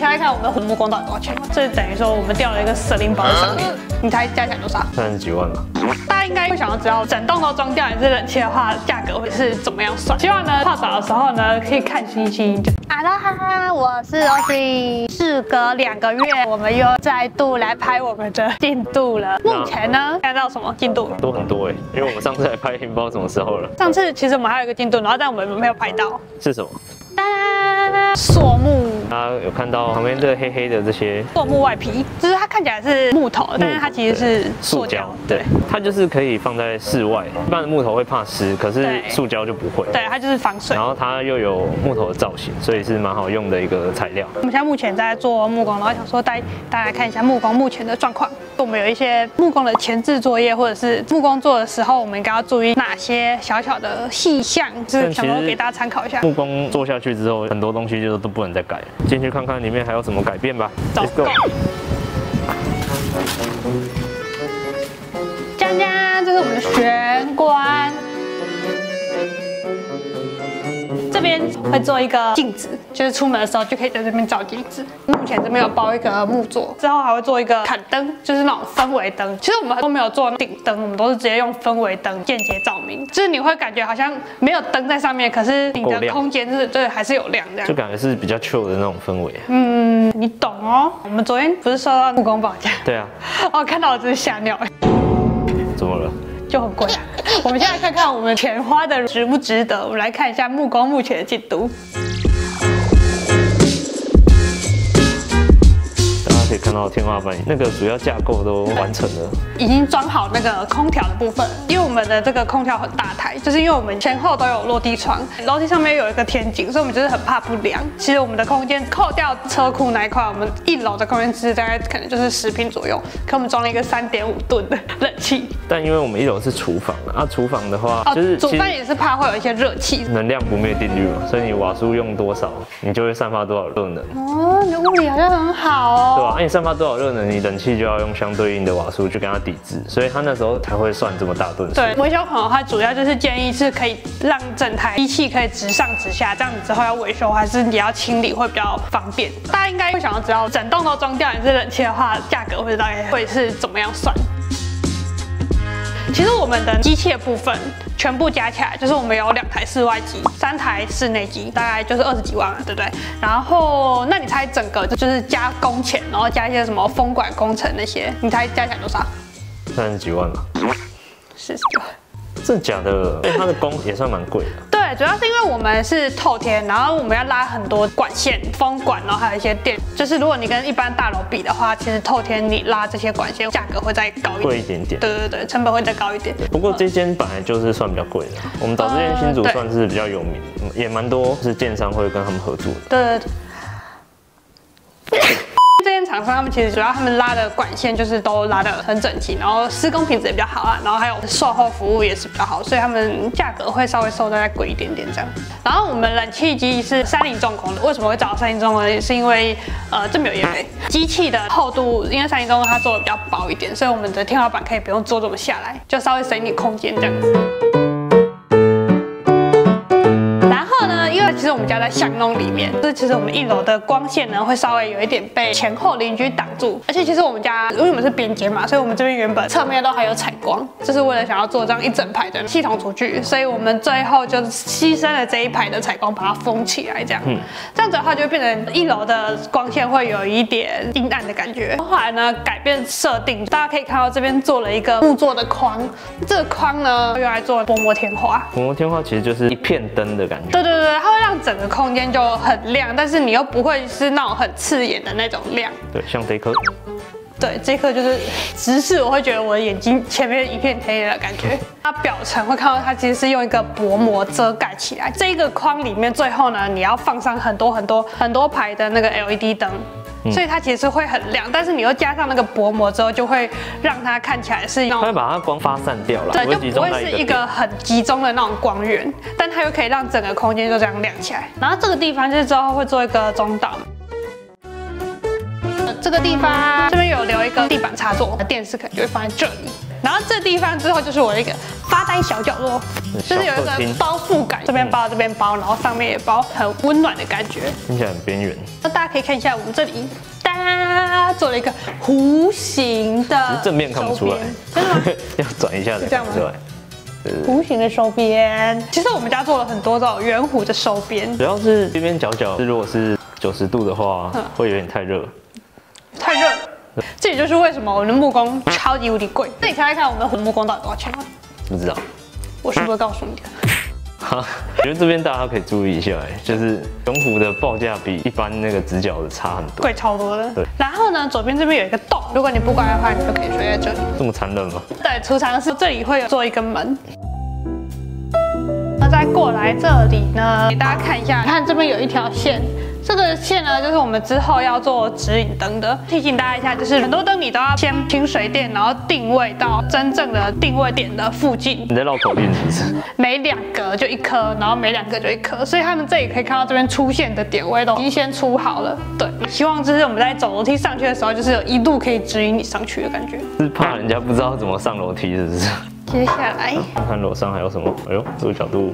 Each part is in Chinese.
猜猜看我们的木工到底多少钱？这等于说我们掉了一个死灵包在上面，你猜加起来多少？30几万吧。大家应该会想要知道整栋都装掉一次冷气的话，价格会是怎么样算？希望呢泡澡的时候呢可以看星星。哈喽哈哈，我是 OC。事隔2个月，我们又再度来拍我们的进度了。目前呢看到什么进度？多很多哎，因为我们上次来拍不知道什么时候了。上次其实我们还有一个进度，然后但我们没有拍到。是什么？塑木，大家有看到旁边这个黑黑的这些塑木外皮，就是它看起来是木头，但是它其实是塑胶。对，它就是可以放在室外。一般的木头会怕湿，可是塑胶就不会。对，它就是防水。然后它又有木头的造型，所以是蛮好用的一个材料。我们现在目前在做木工，然后想说带大家来看一下木工目前的状况。我们有一些木工的前置作业，或者是木工做的时候，我们应该要注意哪些小小的细项，就是想说给大家参考一下。木工做下去之后，很多东西就都不能再改了。进去看看里面还有什么改变吧。Let's go。江江，这是我们的玄关。这边会做一个镜子，就是出门的时候就可以在这边照镜子。目前这边有包一个木座，之后还会做一个坎灯，就是那种氛围灯。其实我们都没有做顶灯，我们都是直接用氛围灯间接照明，就是你会感觉好像没有灯在上面，可是你的空间是对还是有亮这样，就感觉是比较 chill 的那种氛围。你懂哦。我们昨天不是收到木工报价？对啊。哦，看到我真是吓尿。怎么了？就很贵啊。我们现在看看我们钱花的值不值得。我们来看一下木工目前的进度。大家可以看到天花板那个主要架构都完成了，已经装好那个空调的部分。因为我们的这个空调很大台，就是因为我们前后都有落地窗，楼梯上面有一个天井，所以我们就是很怕不凉。其实我们的空间扣掉车库那一块，我们1楼的空间其实大概可能就是10平左右，可我们装了一个3.5吨的冷气。但因为我们1楼是厨房啊，厨房的话就是煮饭也是怕会有一些热气，能量不灭定律嘛，所以你瓦数用多少，你就会散发多少热能。哦，你的物理好像很好哦。对吧？你散发多少热能，你冷气就要用相对应的瓦数去跟它抵制，所以他那时候才会算这么大吨数。对，维修孔的话，主要就是建议是可以让整台机器可以直上直下，这样子之后要维修还是你要清理会比较方便。大家应该会想要知道，整栋都装掉一次冷气的话，价格大概会是怎么样算？其实我们的机器的部分全部加起来，就是我们有2台室外机，3台室内机，大概就是20几万嘛，对不对？然后，那你猜整个就是加工钱，然后加一些什么风管工程那些，你猜加起来多少？30几万吧。40几万。真的假的？它的工也算蛮贵的。对，主要是因为我们是透天，然后我们要拉很多管线、风管，然后还有一些电。就是如果你跟一般大楼比的话，其实透天你拉这些管线价格会再高一点，贵一点点。对对对，成本会再高一点。不过这间本来就是算比较贵的，我们找这间新竹算是比较有名，也蛮多是建商会跟他们合作的。对对对。这间厂商他们其实主要他们拉的管线就是都拉得很整齐，然后施工品质也比较好啊，然后还有售后服务也是比较好，所以他们价格会稍微收的再贵一点点这样。然后我们冷气机是30重工的，为什么会找30重工呢？是因为这没有业配，机器的厚度因为30重工它做的比较薄一点，所以我们的天花板可以不用做这么下来，就稍微省一点空间这样子。其实我们家在巷弄里面，就是其实我们1楼的光线呢会稍微有一点被前后邻居挡住，而且其实我们家因为我们是边间嘛，所以我们这边原本侧面都还有采光，就是为了想要做这样一整排的系统厨具，所以我们最后就牺牲了这一排的采光，把它封起来，这样，这样子的话就会变成1楼的光线会有一点阴暗的感觉。后来呢改变设定，大家可以看到这边做了一个木做的框，这个框呢用来做薄膜天花。薄膜天花其实就是一片灯的感觉。对对对，它会让整个空间就很亮，但是你又不会是那种很刺眼的那种亮。对，像这一颗。对，这一颗就是直视，我会觉得我的眼睛前面一片黑的感觉。它表层会看到它其实是用一个薄膜遮盖起来。这个框里面最后呢，你要放上很多排的那个 LED 灯。所以它其实会很亮，但是你又加上那个薄膜之后，就会让它看起来是那种，它会把它光发散掉了，对，就不会是一个很集中的那种光源，但它又可以让整个空间就这样亮起来。然后这个地方就是之后会做一个中岛，这个地方这边有留一个地板插座，电视可能就会放在这里。然后这地方之后就是我的一个发呆小角落，就是有一个包覆感，这边包这边包，然后上面也包，很温暖的感觉，听起来很边缘。那大家可以看一下我们这里。做了一个弧形的，正面看不出来，真的吗？要转一下才看出来。弧形的收边，其实我们家做了很多这种圆弧的收边，主要是边边角角，如果是90度的话，会有点太热。太热，这也就是为什么我们的木工超级无敌贵。那你猜猜看，我们的木工到底多少钱吗？不知道，我是不是告诉你的？我觉得这边大家可以注意一下，就是圆弧的报价比一般那个直角的差很多，贵超多的。对。然后呢，左边这边有一个洞，如果你不乖的话，你就可以睡在这里。这么残忍吗？对，储藏室这里会有做一个门。那再过来这里呢，给大家看一下，看这边有一条线。这个线呢，就是我们之后要做指引灯的。提醒大家一下，就是很多灯你都要先请水电，然后定位到真正的定位点的附近。你在绕口令是不是？每2格就1颗，然后每2个就1颗，所以他们这里可以看到这边出现的点位都已经先出好了。对，希望就是我们在走楼梯上去的时候，就是有一路可以指引你上去的感觉。是怕人家不知道怎么上楼梯，是不是？接下来看看楼上还有什么？哎呦，这个角度。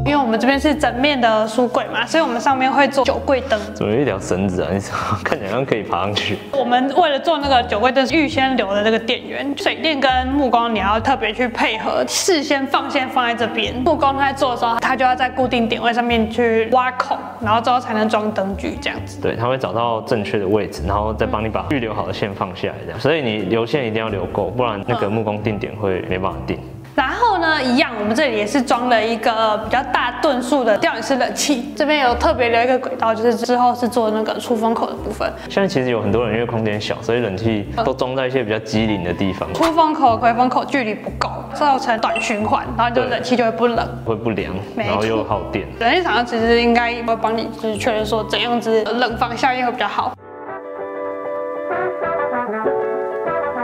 因为我们这边是整面的书柜嘛，所以我们上面会做酒柜灯。怎么有一条绳子啊？你看起来像可以爬上去。我们为了做那个酒柜灯，预先留的这个电源，水电跟木工你要特别去配合，事先放在这边。木工他在做的时候，他就要在固定点位上面去挖孔，然后之后才能装灯具这样子。对，他会找到正确的位置，然后再帮你把预留好的线放下来，这样。所以你留线一定要留够，不然那个木工定点会没办法定。然后呢，一样，我们这里也是装了一个比较大吨数的吊饮式冷气，这边有特别留一个轨道，就是之后是做那个出风口的部分。现在其实有很多人因为空间小，所以冷气都装在一些比较机灵的地方。出风口、回风口距离不够，造成短循环，然后就冷气就会不冷，会不凉，然后又耗电。冷气厂商其实应该会帮你就是确认说怎样子冷房效应会比较好。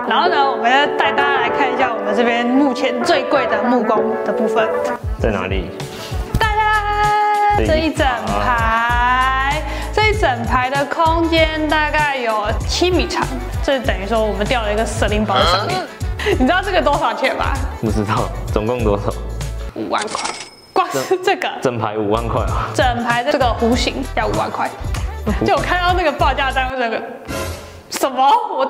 然后呢，我们要带大家来看一下我们这边目前最贵的木工的部分在哪里？大家这一整排的空间大概有7米长，这等于说我们吊了一个蛇灵包在上面。你知道这个多少钱吗？不知道，总共多少？5万块，光是这个整排5万块啊！整排的这个弧形要5万块，就我看到那个报价单，这个。什么？我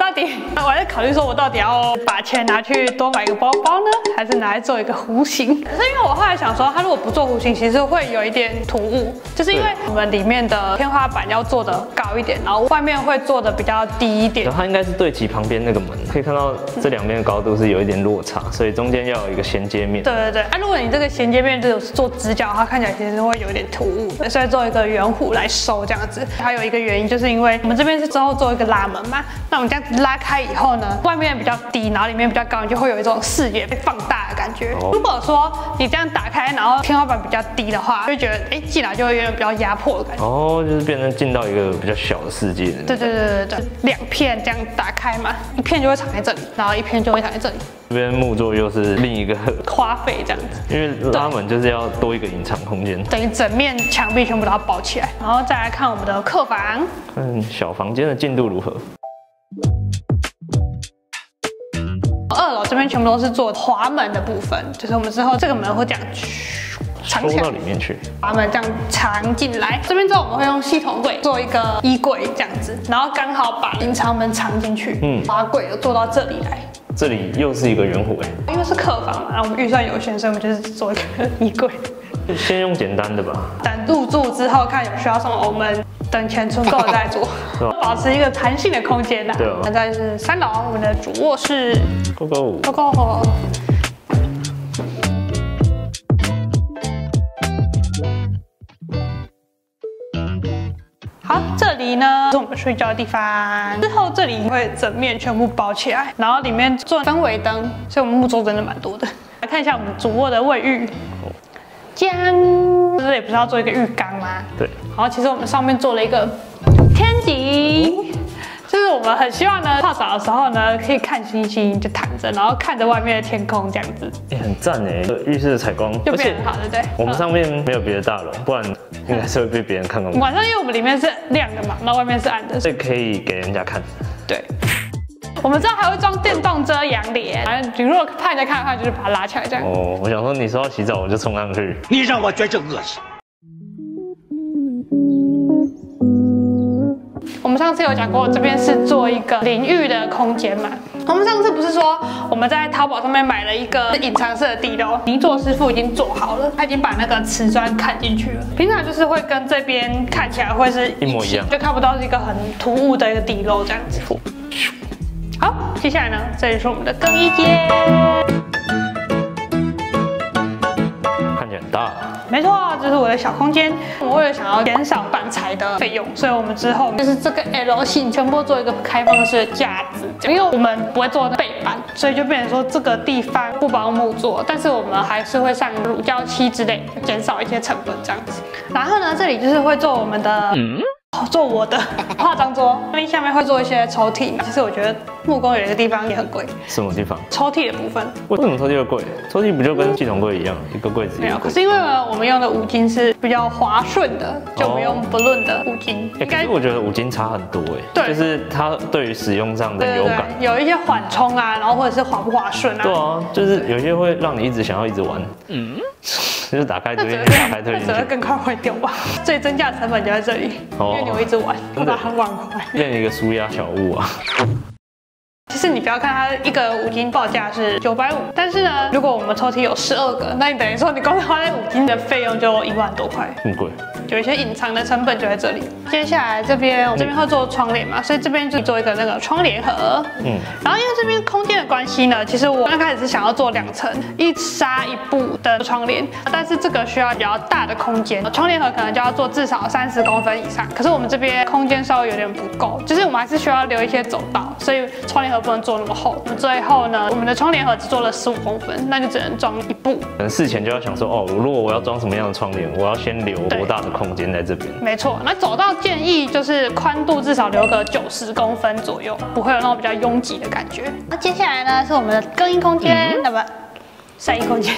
还在考虑说，我到底要把钱拿去多买一个包包呢，还是拿来做一个弧形？可是因为我后来想说，它如果不做弧形，其实会有一点突兀，就是因为我们里面的天花板要做的高一点，然后外面会做的比较低一点。它应该是对齐旁边那个门，可以看到这2边的高度是有一点落差，所以中间要有一个衔接面。对。啊，如果你这个衔接面就是做直角，它看起来其实会有一点突兀，所以做一个圆弧来收这样子。还有一个原因就是因为我们这边是之后做一个拉门嘛。那我们这样子拉开以后呢，外面比较低，然后里面比较高，你就会有一种视野被放大的感觉。如果说你这样打开，然后天花板比较低的话，就觉得进来就会有点比较压迫的感觉。哦，就是变成进到一个比较小的世界。对，2片这样打开嘛，一片就会藏在这里，然后一片就会藏在这里。这边木作又是另一个花费这样子，因为拉门就是要多一个隐藏空间，等于整面墙壁全部都要包起来。然后再来看我们的客房，看小房间的进度如何。2楼这边全部都是做滑门的部分，就是我们之后这个门会这样藏到里面去，把门这样藏进来。这边之后我们会用系统柜做一个衣柜这样子，然后刚好把隐藏门藏进去，把柜又做到这里来。这里又是一个圆弧因为是客房嘛，然后我们预算有限，所以我们就是做一个衣柜。先用简单的吧，等入住之后看有需要什么，我们等钱存够了再做，保持一个弹性的空间的。对哦。现在是3楼，我们的主卧室。Go。好，这里呢是我们睡觉的地方。之后这里会整面全部包起来，然后里面做氛围灯，所以我们木桌真的蛮多的。来看一下我们主卧的卫浴。这也不是要做一个浴缸吗？对。然后其实我们上面做了一个天井，就是我们很希望呢，泡澡的时候呢，可以看星星，就躺着，然后看着外面的天空这样子，很赞哎！浴室的采光就变很好，对不对？我们上面没有别的大楼，不然应该是会被别人看到。晚上因为我们里面是亮的嘛，然后外面是暗的，所以可以给人家看。对。我们之后还会装电动遮阳帘，反正你如果怕人家看的话，就是把它拉起来这样。哦，我想说你说要洗澡，我就冲上去。你让我觉着恶心。我们上次有讲过，这边是做一个淋浴的空间嘛。我们上次不是说我们在淘宝上面买了一个隐藏式的地漏，泥作师傅已经做好了，他已经把那个瓷砖看进去了。平常就是会跟这边看起来会是一模一样，就看不到是一个很突兀的一个地漏这样子。好，接下来呢，这里是我们的更衣间，看起来很大。没错，这是我的小空间。我们为了想要减少板材的费用，所以我们之后就是这个 L 型全部做一个开放式的架子，因为我们不会做背板，所以就变成说这个地方不帮木做，但是我们还是会上乳胶漆之类，减少一些成本这样子。然后呢，这里就是会做我们的。做我的化妆桌，因为下面会做一些抽屉。其实我觉得木工有一个地方也很贵。什么地方？抽屉的部分。为什么抽屉会贵？抽屉不就跟系统柜一样，一个柜子没有，可是因为呢，我们用的五金是比较滑顺的，就我们用不论的五金。可是我觉得五金差很多对，就是它对于使用上的有感，有一些缓冲啊，然后或者是滑不滑顺啊。对啊，就是有些会让你一直想要一直玩。就是打开推进去，打开推进去，只会更快坏掉吧？最增加成本就在这里，因为你会一直玩，会把它玩坏，变成一个舒压小物啊。其实你不要看它一个五金报价是950，但是呢，如果我们抽屉有12个，那你等于说你光花在五金的费用就1万多块，很贵。有一些隐藏的成本就在这里。接下来这边，我这边会做窗帘嘛，所以这边就做一个那个窗帘盒。然后因为这边空间的关系呢，其实我刚开始是想要做2层，一纱一布的窗帘，但是这个需要比较大的空间，窗帘盒可能就要做至少30公分以上。可是我们这边空间稍微有点不够，就是我们还是需要留一些走道，所以窗帘盒不能做那么厚。最后呢，我们的窗帘盒只做了15公分，那就只能装一部。可能事前就要想说，哦，如果我要装什么样的窗帘，我要先留多大的空间在这边。没错，那走道建议就是宽度至少留个90公分左右，不会有那种比较拥挤的感觉。那接下来呢是我们的更衣空间，那么晒衣空间。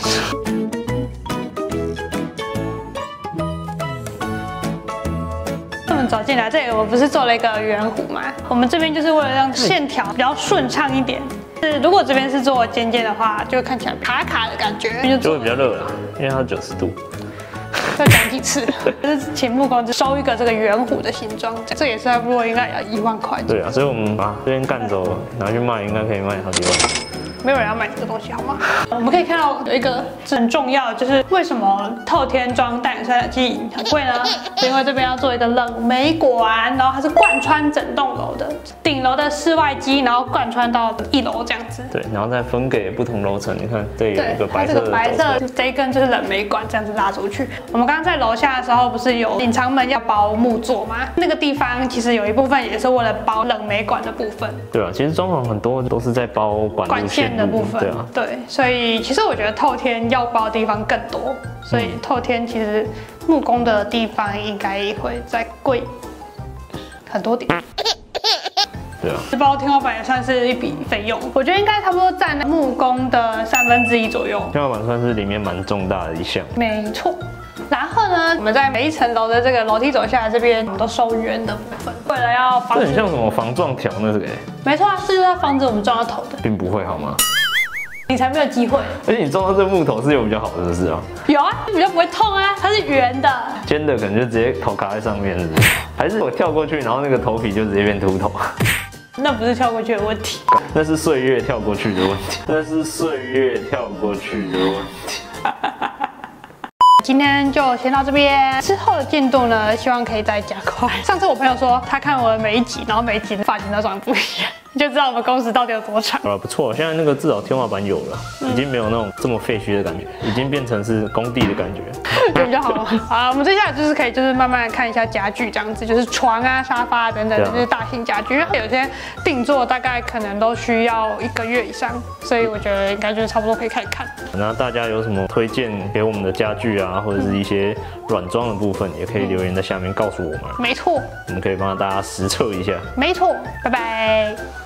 我们走进来，这里我们不是做了一个圆弧嘛？我们这边就是为了让线条比较顺畅一点。如果这边是做尖尖的话，就会看起来卡卡的感觉，就会比较热啦，因为它90度。要讲几次？就是请木工收一个这个圆弧的形状，这也是差不多应该要1万块。对啊，所以我们把这边干走拿去卖，应该可以卖好几万。没有人要买这个东西，好吗？我们可以看到有一个很重要的，就是为什么透天装带冷暖气很贵呢？是因为这边要做一个冷媒管，然后它是贯穿整栋楼的，顶楼的室外机，然后贯穿到1楼这样子。对，然后再分给不同楼层。你看，这里有一个白色的，这个白色这一根就是冷媒管，这样子拉出去。我们刚刚在楼下的时候，不是有隐藏门要包木座吗？那个地方其实有一部分也是为了包冷媒管的部分。对啊，其实装潢很多都是在包管线的部分。对啊，对，所以其实我觉得透天要包的地方更多，所以透天其实木工的地方应该会再贵很多点。对啊，包天花板也算是一笔费用，我觉得应该差不多占木工的1/3左右。天花板算是里面蛮重大的一项。没错。然后呢，我们在每一层楼的这个楼梯走下来这边，我们都收圆的部分，为了要防止。这很像什么防撞条那个？没错啊，是要防止我们撞到头的。并不会好吗？你才没有机会。而且你撞到这木头是有比较好的，是不是啊？有啊，比较不会痛啊，它是圆的。尖的可能就直接头卡在上面，是不是？还是我跳过去，然后那个头皮就直接变秃头？那不是跳过去的问题，那是岁月跳过去的问题。那是岁月跳过去的问题。今天就先到这边，之后的进度呢，希望可以再加快。上次我朋友说他看我的每一集，然后每一集的发型都长得不一样，你就知道我们工时到底有多长。好了，不错，现在那个至少天花板有了，已经没有那种这么废墟的感觉，已经变成是工地的感觉。就比较好。好，我们接下来就是可以慢慢看一下家具这样子，就是床啊、沙发等等，就是大型家具。因为有些定做大概可能都需要1个月以上，所以我觉得应该就是差不多可以开始看。那大家有什么推荐给我们的家具啊，或者是一些软装的部分，也可以留言在下面告诉我们。没错，我们可以帮大家实测一下。没错，拜拜。